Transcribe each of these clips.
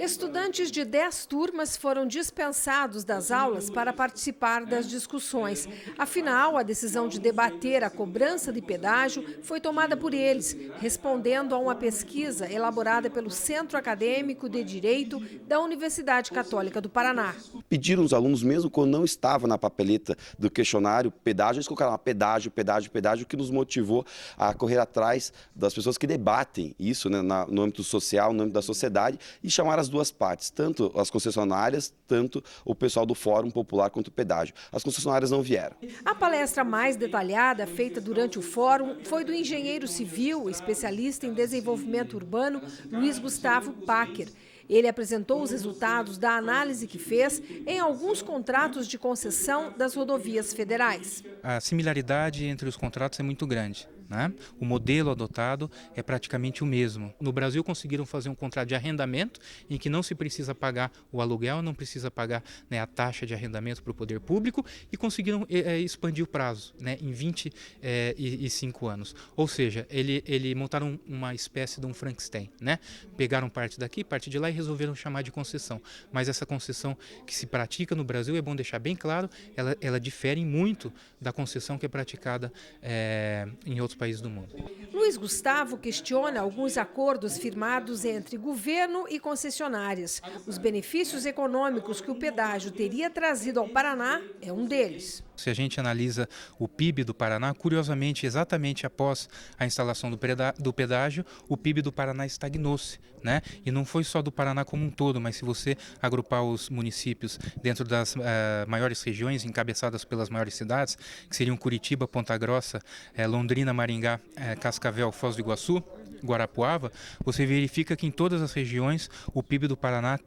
Estudantes de 10 turmas foram dispensados das aulas para participar das discussões. Afinal, a decisão de debater a cobrança de pedágio foi tomada por eles, respondendo a uma pesquisa elaborada pelo Centro Acadêmico de Direito da Universidade Católica do Paraná. Pediram os alunos, mesmo quando não estava na papeleta do questionário pedágio, eles colocaram pedágio, pedágio, pedágio, que nos motivou a correr atrás das pessoas que debatem isso, né, no âmbito social, no âmbito da sociedade, e chamar as duas partes, tanto as concessionárias, tanto o pessoal do Fórum Popular quanto o pedágio. As concessionárias não vieram. A palestra mais detalhada, feita durante o fórum, foi do engenheiro civil, especialista em desenvolvimento urbano, Luiz Gustavo Packer. Ele apresentou os resultados da análise que fez em alguns contratos de concessão das rodovias federais. A similaridade entre os contratos é muito grande, né? O modelo adotado é praticamente o mesmo. No Brasil conseguiram fazer um contrato de arrendamento em que não se precisa pagar o aluguel, não precisa pagar, né, a taxa de arrendamento para o poder público, e conseguiram expandir o prazo, né, em 25 anos. Ou seja, ele montaram uma espécie de um Frankenstein, né? Pegaram parte daqui, parte de lá e resolveram chamar de concessão. Mas essa concessão que se pratica no Brasil, é bom deixar bem claro, ela difere muito da concessão que é praticada em outros países do mundo. Luiz Gustavo questiona alguns acordos firmados entre governo e concessionárias. Os benefícios econômicos que o pedágio teria trazido ao Paraná é um deles. Se a gente analisa o PIB do Paraná, curiosamente, exatamente após a instalação do pedágio, o PIB do Paraná estagnou-se, né? E não foi só do Paraná como um todo, mas se você agrupar os municípios dentro das maiores regiões, encabeçadas pelas maiores cidades, que seriam Curitiba, Ponta Grossa, Londrina, Maringá, Cascavel, Foz do Iguaçu, Guarapuava, você verifica que em todas as regiões o PIB do Paraná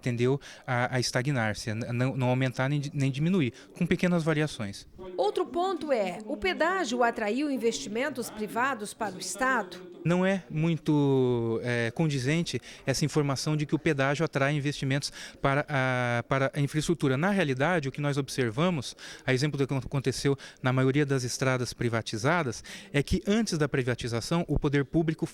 tendeu a estagnar-se, não aumentar nem diminuir, com pequenas variações. Outro ponto é, o pedágio atraiu investimentos privados para o Estado? Não é muito condizente essa informação de que o pedágio atrai investimentos para a infraestrutura. Na realidade, o que nós observamos, a exemplo do que aconteceu na maioria das estradas privatizadas, é que antes da privatização, o poder público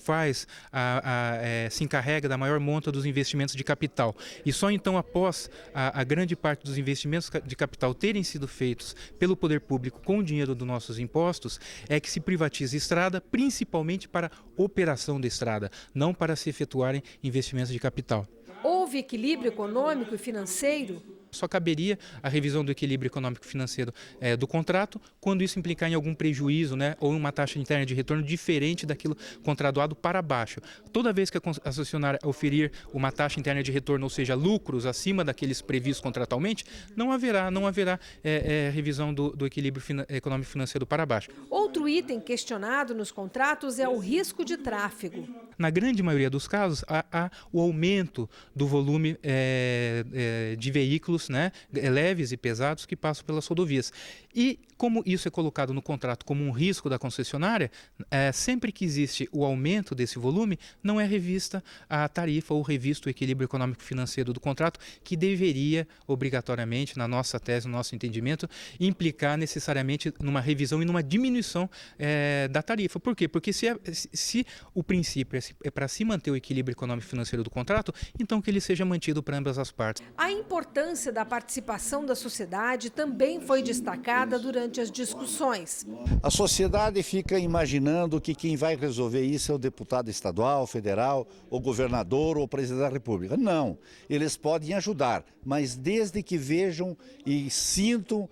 se encarrega da maior monta dos investimentos de capital. E só então, após a grande parte dos investimentos de capital terem sido feitos pelo poder público com o dinheiro dos nossos impostos, é que se privatiza estrada, principalmente para operação da estrada, não para se efetuarem investimentos de capital. Houve equilíbrio econômico e financeiro? Só caberia a revisão do equilíbrio econômico-financeiro do contrato quando isso implicar em algum prejuízo, né, ou uma taxa interna de retorno diferente daquilo contratuado para baixo. Toda vez que a concessionária oferir uma taxa interna de retorno, ou seja, lucros acima daqueles previstos contratualmente, não haverá revisão do equilíbrio econômico-financeiro para baixo. Outro item questionado nos contratos é o risco de tráfego. Na grande maioria dos casos, há o aumento do volume de veículos, né, leves e pesados que passam pelas rodovias. E como isso é colocado no contrato como um risco da concessionária, sempre que existe o aumento desse volume, não é revista a tarifa ou revisto o equilíbrio econômico-financeiro do contrato, que deveria, obrigatoriamente, na nossa tese, no nosso entendimento, implicar necessariamente numa revisão e numa diminuição da tarifa. Por quê? Porque se o princípio é para se manter o equilíbrio econômico-financeiro do contrato, então que ele seja mantido para ambas as partes. A importância da participação da sociedade também foi destacada durante as discussões. A sociedade fica imaginando que quem vai resolver isso é o deputado estadual, federal, o governador ou o presidente da República. Não, eles podem ajudar, mas desde que vejam e sintam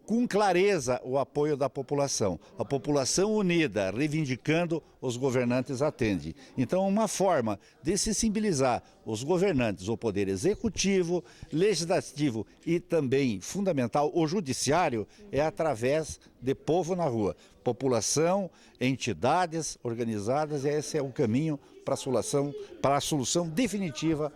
com clareza o apoio da população. A população unida, reivindicando, os governantes atende. Então, uma forma de sensibilizar os governantes, o poder executivo, legislativo e também, fundamental, o judiciário, é através de povo na rua. População, entidades organizadas, e esse é o caminho para a solução definitiva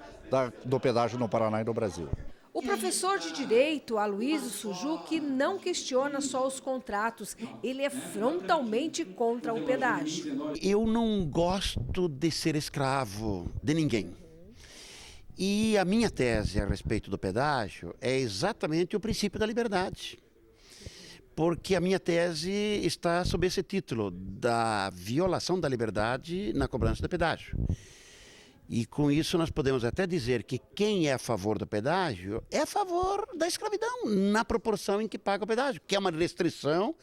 do pedágio no Paraná e no Brasil. O professor de Direito, Aloysio Sujuki, não questiona só os contratos, ele é frontalmente contra o pedágio. Eu não gosto de ser escravo de ninguém. E a minha tese a respeito do pedágio é exatamente o princípio da liberdade. Porque a minha tese está sob esse título, da violação da liberdade na cobrança do pedágio. E com isso nós podemos até dizer que quem é a favor do pedágio é a favor da escravidão, na proporção em que paga o pedágio, que é uma restrição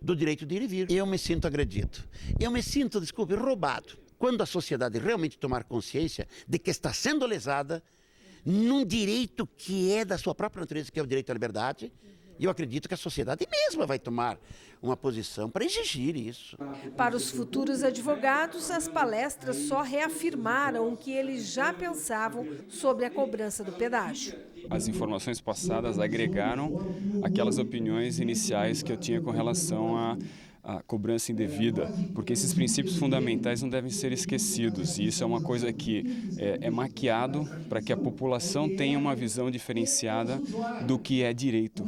do direito de ir e vir. Eu me sinto agredido. Eu me sinto, desculpe, roubado. Quando a sociedade realmente tomar consciência de que está sendo lesada num direito que é da sua própria natureza, que é o direito à liberdade, eu acredito que a sociedade mesma vai tomar uma posição para exigir isso. Para os futuros advogados, as palestras só reafirmaram o que eles já pensavam sobre a cobrança do pedágio. As informações passadas agregaram aquelas opiniões iniciais que eu tinha com relação à cobrança indevida, porque esses princípios fundamentais não devem ser esquecidos, e isso é uma coisa que é maquiado para que a população tenha uma visão diferenciada do que é direito,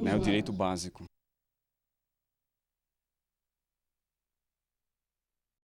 né, o direito básico.